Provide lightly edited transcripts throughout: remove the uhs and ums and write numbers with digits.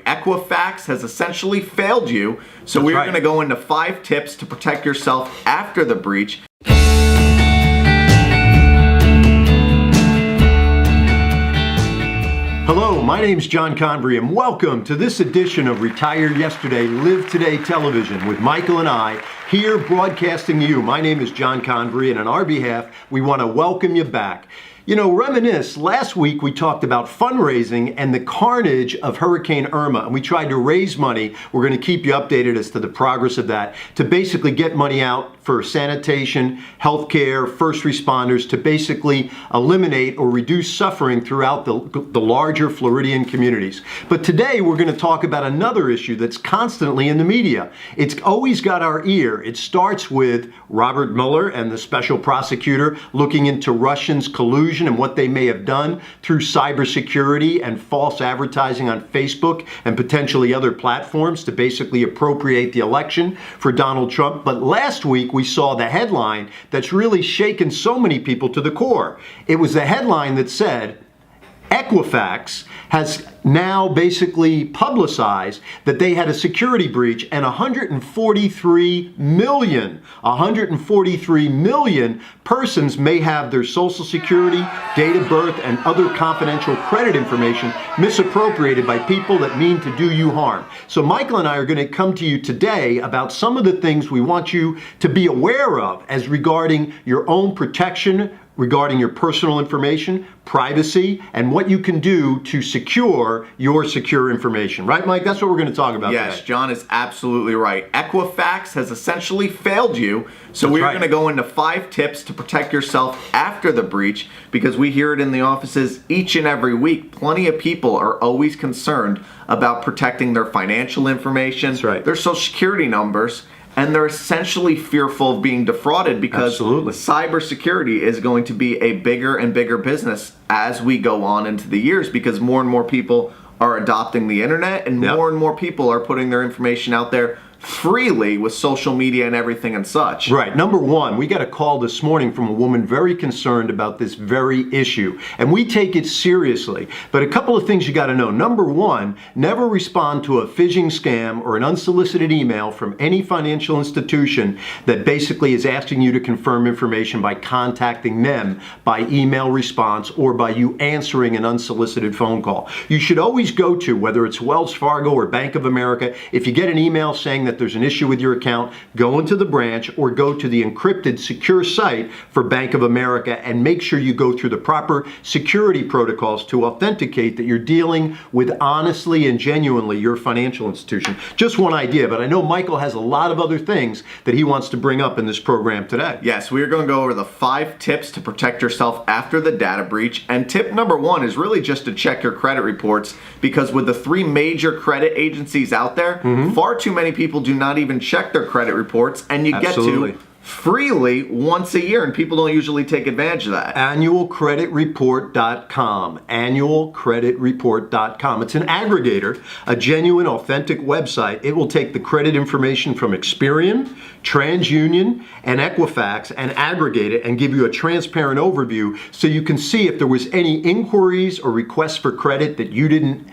Equifax has essentially failed you, so we're going to go into 5 tips to protect yourself after the breach. Hello, my name's John Convery, and welcome to this edition of Retire Yesterday, Live Today Television with Michael and I, here broadcasting to you. My name is John Convery, and on our behalf, we want to welcome you back. You know, reminisce, last week we talked about fundraising and the carnage of Hurricane Irma, and we tried to raise money. We're going to keep you updated as to the progress of that, to basically get money out for sanitation, healthcare, first responders, to basically eliminate or reduce suffering throughout the larger Floridian communities. But today we're going to talk about another issue that's constantly in the media. It's always got our ear. It starts with Robert Mueller and the special prosecutor looking into Russians' collusion and what they may have done through cybersecurity and false advertising on Facebook and potentially other platforms to basically appropriate the election for Donald Trump. But last week we saw the headline that's really shaken so many people to the core. It was the headline that said, Equifax has now basically publicized that they had a security breach and 143 million persons may have their social security, date of birth, and other confidential credit information misappropriated by people that mean to do you harm. So Michael and I are going to come to you today about some of the things we want you to be aware of as regarding your own protection, regarding your personal information, privacy, and what you can do to secure your secure information. Right, Mike? That's what we're going to talk about Yes, today. John is absolutely right. Equifax has essentially failed you, so we're going to go into 5 tips to protect yourself after the breach, because we hear it in the offices each and every week. Plenty of people are always concerned about protecting their financial information, their social security numbers, and they're essentially fearful of being defrauded because cybersecurity is going to be a bigger and bigger business as we go on into the years, because more and more people are adopting the internet and more people are putting their information out there freely with social media and everything and such. Right. Number one, we got a call this morning from a woman very concerned about this very issue, and we take it seriously. But a couple of things you got to know. Number one, never respond to a phishing scam or an unsolicited email from any financial institution that basically is asking you to confirm information by contacting them by email response or by you answering an unsolicited phone call. You should always go to, whether it's Wells Fargo or Bank of America, if you get an email saying that there's an issue with your account, go into the branch or go to the encrypted secure site for Bank of America and make sure you go through the proper security protocols to authenticate that you're dealing with honestly and genuinely your financial institution. Just one idea, but I know Michael has a lot of other things that he wants to bring up in this program today. Yes, we are going to go over the 5 tips to protect yourself after the data breach. And tip number 1 is really just to check your credit reports, because with the 3 major credit agencies out there, far too many people do not even check their credit reports, and you get to freely once a year, and people don't usually take advantage of that. Annualcreditreport.com. Annualcreditreport.com. It's an aggregator, a genuine, authentic website. It will take the credit information from Experian, TransUnion, and Equifax and aggregate it and give you a transparent overview so you can see if there was any inquiries or requests for credit that you didn't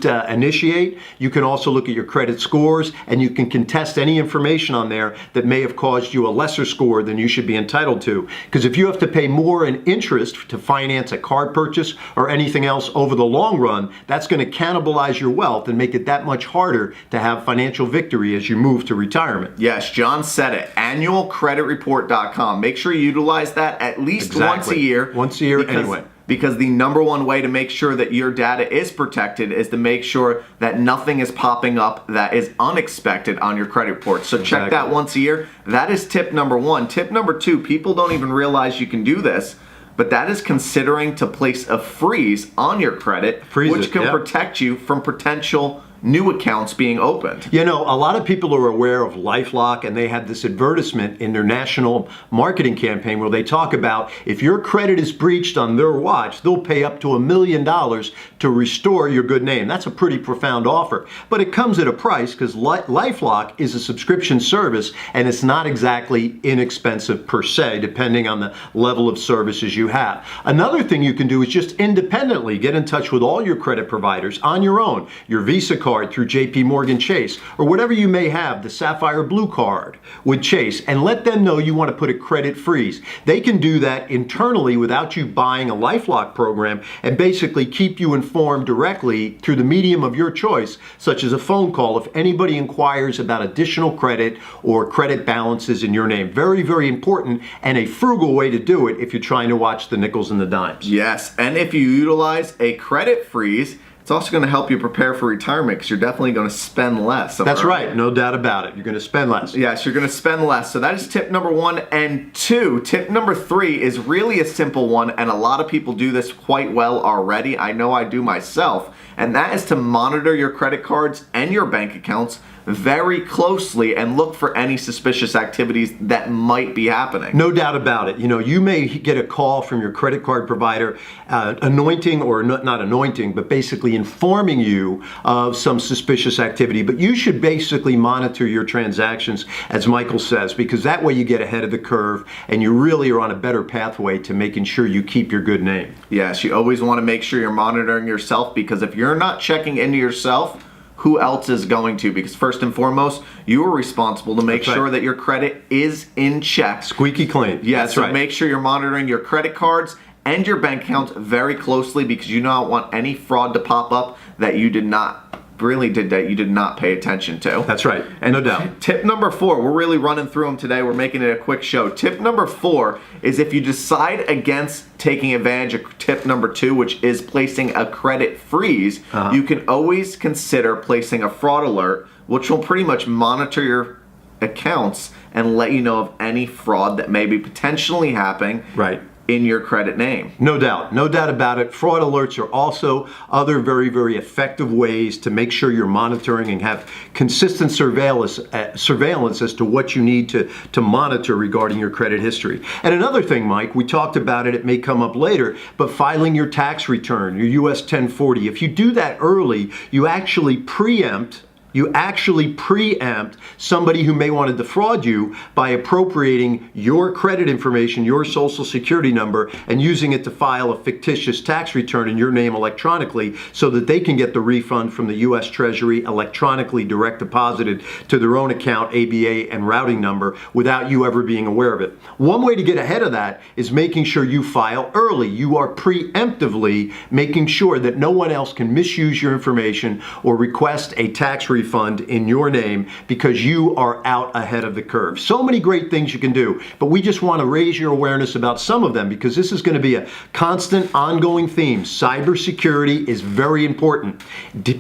initiate. You can also look at your credit scores, and you can contest any information on there that may have caused you a lesser score than you should be entitled to. Because if you have to pay more in interest to finance a car purchase or anything else over the long run, that's going to cannibalize your wealth and make it that much harder to have financial victory as you move to retirement. Yes, John said it. Annualcreditreport.com. Make sure you utilize that at least once a year. Once a year anyway. Because the number one way to make sure that your data is protected is to make sure that nothing is popping up that is unexpected on your credit report. So check that once a year. That is tip number 1. Tip number 2, people don't even realize you can do this, but that is considering to place a freeze on your credit, which can protect you from potential new accounts being opened. You know, a lot of people are aware of LifeLock, and they have this advertisement in their national marketing campaign where they talk about if your credit is breached on their watch, they'll pay up to $1 million to restore your good name. That's a pretty profound offer, but it comes at a price because LifeLock is a subscription service, and it's not exactly inexpensive per se, depending on the level of services you have. Another thing you can do is just independently get in touch with all your credit providers on your own, your Visa card through JP Morgan Chase, or whatever you may have, the Sapphire Blue card with Chase, and let them know you want to put a credit freeze. They can do that internally without you buying a LifeLock program and basically keep you informed directly through the medium of your choice, such as a phone call if anybody inquires about additional credit or credit balances in your name. Very, very important, and a frugal way to do it if you're trying to watch the nickels and the dimes. Yes, and if you utilize a credit freeze, it's also going to help you prepare for retirement because you're definitely going to spend less. That's right, no doubt about it. You're going to spend less. Yes, you're going to spend less. So that is tip number 1. And 2, tip number 3 is really a simple one, and a lot of people do this quite well already. I know I do myself, and that is to monitor your credit cards and your bank accounts very closely and look for any suspicious activities that might be happening. No doubt about it. You know, you may get a call from your credit card provider anointing, or not anointing, but basically informing you of some suspicious activity. But you should basically monitor your transactions, as Michael says, because that way you get ahead of the curve and you really are on a better pathway to making sure you keep your good name. Yes, you always want to make sure you're monitoring yourself, because if you're not checking into yourself, who else is going to? Because first and foremost, you are responsible to make sure that your credit is in check. Squeaky clean. Yes, that's so right. Make sure you're monitoring your credit cards and your bank accounts very closely, because you don't want any fraud to pop up that you did not pay attention to. That's right, and no doubt. Tip number 4, we're really running through them today. We're making it a quick show. Tip number 4 is if you decide against taking advantage of tip number 2, which is placing a credit freeze, you can always consider placing a fraud alert, which will pretty much monitor your accounts and let you know of any fraud that may be potentially happening. Right. In your credit name. No doubt about it. Fraud alerts are also other very, very effective ways to make sure you're monitoring and have consistent surveillance as to what you need to monitor regarding your credit history. And another thing, Mike, we talked about it, it may come up later, but filing your tax return, your US 1040, if you do that early, you actually preempt somebody who may want to defraud you by appropriating your credit information, your social security number, and using it to file a fictitious tax return in your name electronically so that they can get the refund from the U.S. Treasury electronically direct deposited to their own account, ABA, and routing number without you ever being aware of it. One way to get ahead of that is making sure you file early. You are preemptively making sure that no one else can misuse your information or request a tax refund in your name because you are out ahead of the curve. So many great things you can do, but we just want to raise your awareness about some of them because this is going to be a constant, ongoing theme. Cybersecurity is very important.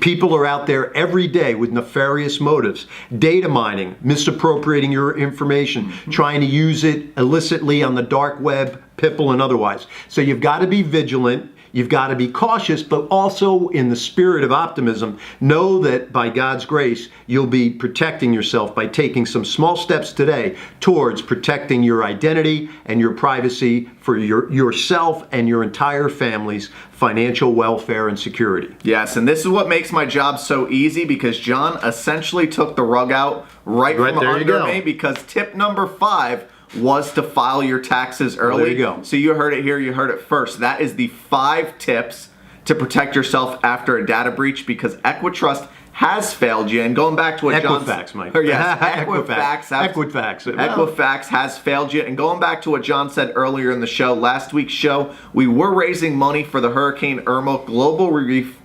People are out there every day with nefarious motives, data mining, misappropriating your information, trying to use it illicitly on the dark web, PIPL and otherwise. So you've got to be vigilant. You've got to be cautious, but also in the spirit of optimism, know that by God's grace, you'll be protecting yourself by taking some small steps today towards protecting your identity and your privacy for yourself and your entire family's financial welfare and security. Yes, and this is what makes my job so easy because John essentially took the rug out right from under me, because tip number 5 was to file your taxes early. Well, there you go. So you heard it here, you heard it first. That is the 5 tips to protect yourself after a data breach, because Equitrust has failed you. And going back to what Equifax, Mike. Yes, Equifax has failed you. And going back to what John said earlier in the show, last week's show, we were raising money for the Hurricane Irma Global Relief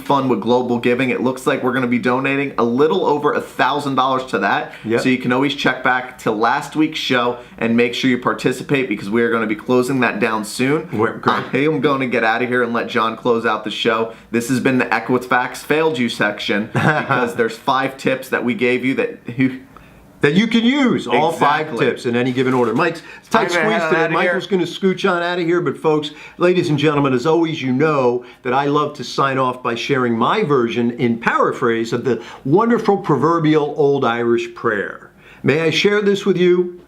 Fund with Global Giving. It looks like we're going to be donating a little over $1,000 to that. Yep. So you can always check back to last week's show and make sure you participate, because we are going to be closing that down soon. I'm going to get out of here and let John close out the show. This has been the Equifax Failed You section, because there's 5 tips that we gave you that that you can use all 5 Exactly. tips in any given order. Mike's tight Time to squeeze head today. outta here. Michael's going to scooch on out of here, but folks, ladies and gentlemen, as always, you know that I love to sign off by sharing my version in paraphrase of the wonderful proverbial old Irish prayer. May I share this with you?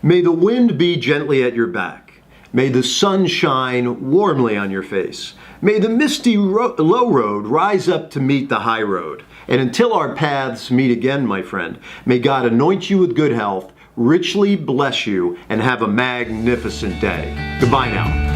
May the wind be gently at your back. May the sun shine warmly on your face. May the misty low road rise up to meet the high road. And until our paths meet again, my friend, may God anoint you with good health, richly bless you, and have a magnificent day. Goodbye now.